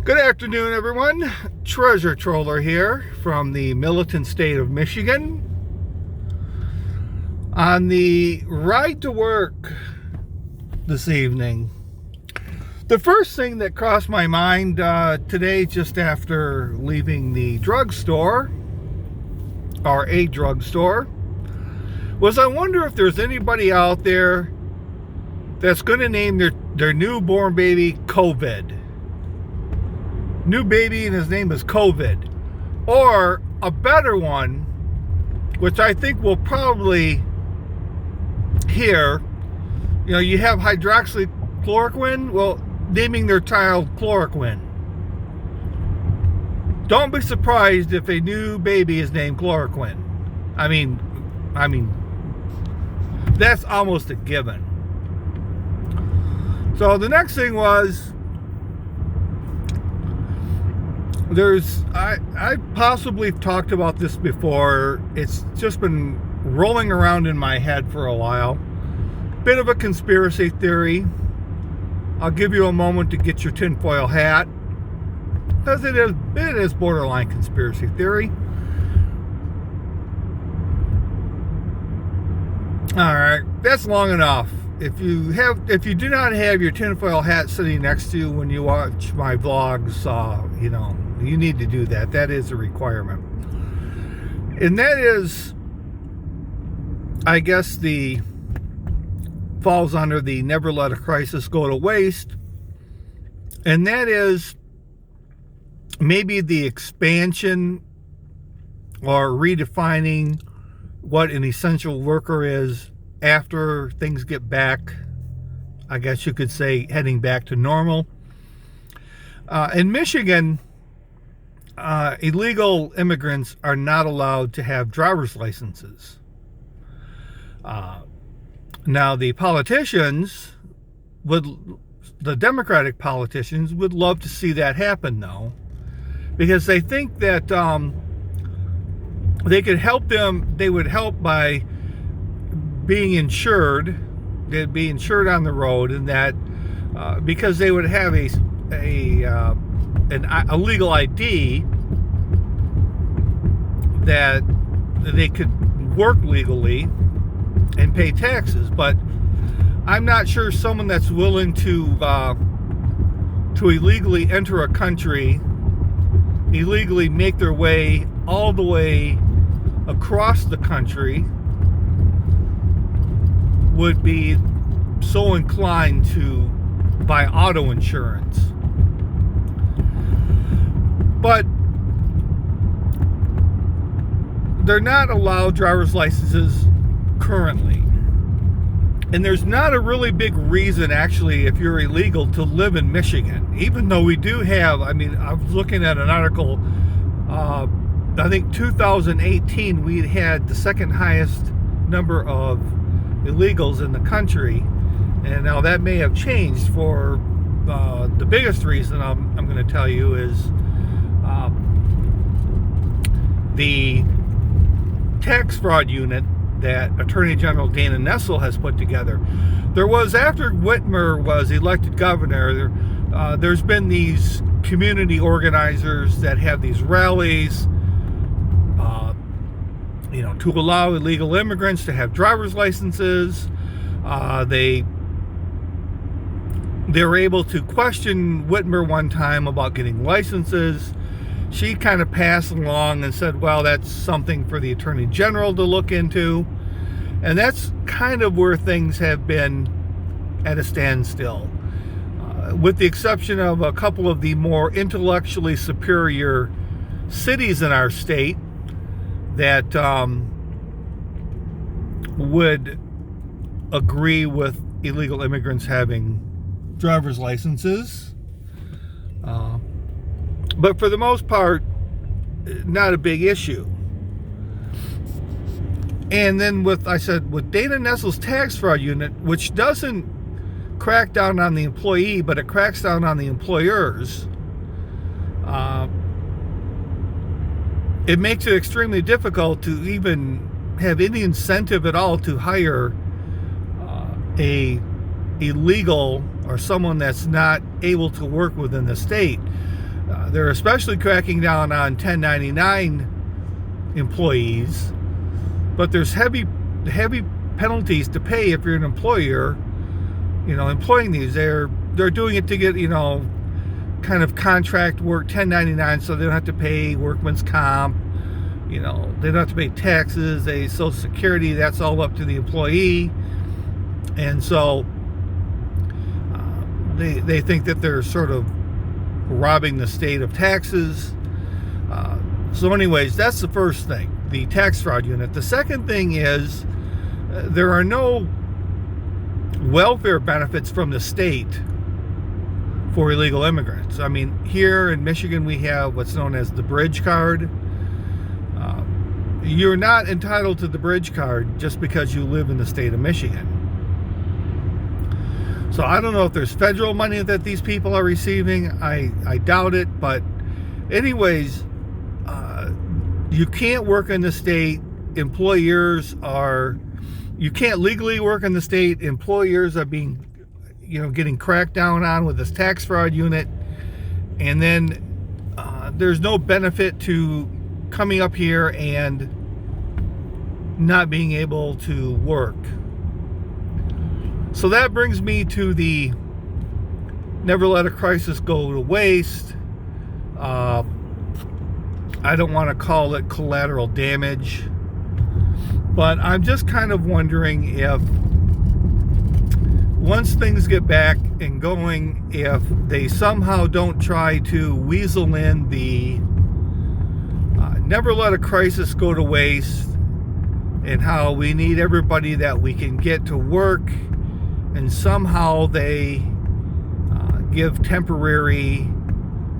Good afternoon, everyone. Treasure Troller here from the militant state of Michigan. On the ride to work this evening, the first thing that crossed my mind today, just after leaving the drugstore, or a drugstore, was I wonder if there's anybody out there that's going to name their newborn baby COVID. New baby, and his name is COVID. Or a better one, which I think we'll probably hear, you have hydroxychloroquine, well, naming their child chloroquine. Don't be surprised if a new baby is named chloroquine. I mean, that's almost a given. So the next thing was, I possibly talked about this before. It's just been rolling around in my head for a while. Bit of a conspiracy theory. I'll give you a moment to get your tinfoil hat, because it is borderline conspiracy theory. All right, that's long enough. If you do not have your tinfoil hat sitting next to you when you watch my vlogs, you need to do that. That is a requirement. And that is, I guess, falls under the never let a crisis go to waste. And that is maybe the expansion or redefining what an essential worker is after things get back, I guess you could say, heading back to normal. In Michigan, illegal immigrants are not allowed to have driver's licenses. Now, the Democratic politicians would love to see that happen, though, because they think that they would help by being insured. They'd be insured on the road, and that because they would have a legal ID, that they could work legally and pay taxes. But I'm not sure someone that's willing to illegally enter a country, illegally make their way all the way across the country, would be so inclined to buy auto insurance. But they're not allowed driver's licenses currently. And there's not a really big reason, actually, if you're illegal, to live in Michigan. Even though we do have, I was looking at an article, I think 2018, we had the second highest number of illegals in the country. And now that may have changed. For the biggest reason I'm going to tell you is the tax fraud unit that Attorney General Dana Nessel has put together. There was, after Whitmer was elected governor, there's been these community organizers that have these rallies, to allow illegal immigrants to have driver's licenses. They were able to question Whitmer one time about getting licenses. She kind of passed along and said, well, that's something for the Attorney General to look into. And that's kind of where things have been at a standstill. With the exception of a couple of the more intellectually superior cities in our state that would agree with illegal immigrants having driver's licenses. But for the most part, not a big issue. And then with Dana Nessel's tax fraud unit, which doesn't crack down on the employee, but it cracks down on the employers, it makes it extremely difficult to even have any incentive at all to hire a illegal or someone that's not able to work within the state. They're especially cracking down on 1099 employees, but there's heavy penalties to pay if you're an employer, employing these. They're doing it to get, kind of contract work, 1099, so they don't have to pay workman's comp. They don't have to pay taxes, Social Security. That's all up to the employee. And so they think that they're sort of robbing the state of taxes. So anyways, that's the first thing, the tax fraud unit. The second thing is there are no welfare benefits from the state for illegal immigrants. I mean, here in Michigan, we have what's known as the bridge card. You're not entitled to the bridge card just because you live in the state of Michigan. So I don't know if there's federal money that these people are receiving. I doubt it. But anyways, you can't work in the state. You can't legally work in the state. Employers are being, getting cracked down on with this tax fraud unit. And then there's no benefit to coming up here and not being able to work. So that brings me to the never let a crisis go to waste. I don't want to call it collateral damage, but I'm just kind of wondering if once things get back and going, if they somehow don't try to weasel in the never let a crisis go to waste, and how we need everybody that we can get to work, and somehow they give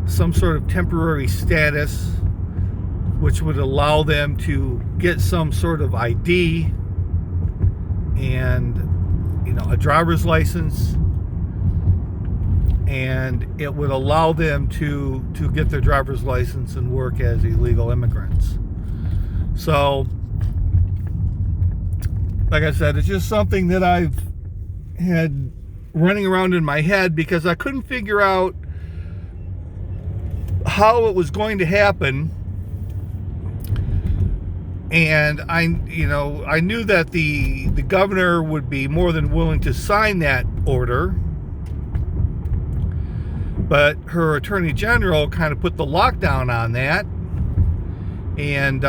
some sort of temporary status, which would allow them to get some sort of ID and a driver's license, and it would allow them to get their driver's license and work as illegal immigrants. So like I said, it's just something that I've had running around in my head because I couldn't figure out how it was going to happen. And I knew that the governor would be more than willing to sign that order, but her attorney general kind of put the lockdown on that, and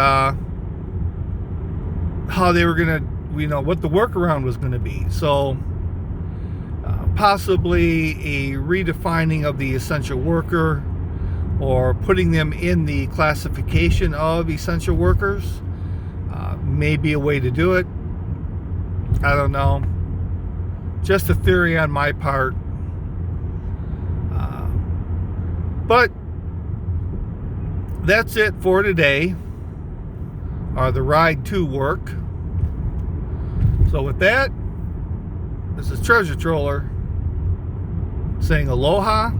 how they were going to, what the workaround was going to be. So possibly a redefining of the essential worker, or putting them in the classification of essential workers, may be a way to do it. I don't know. Just a theory on my part. But that's it for today, the ride to work. So with that, this is Treasure Troller saying aloha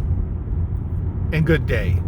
and good day.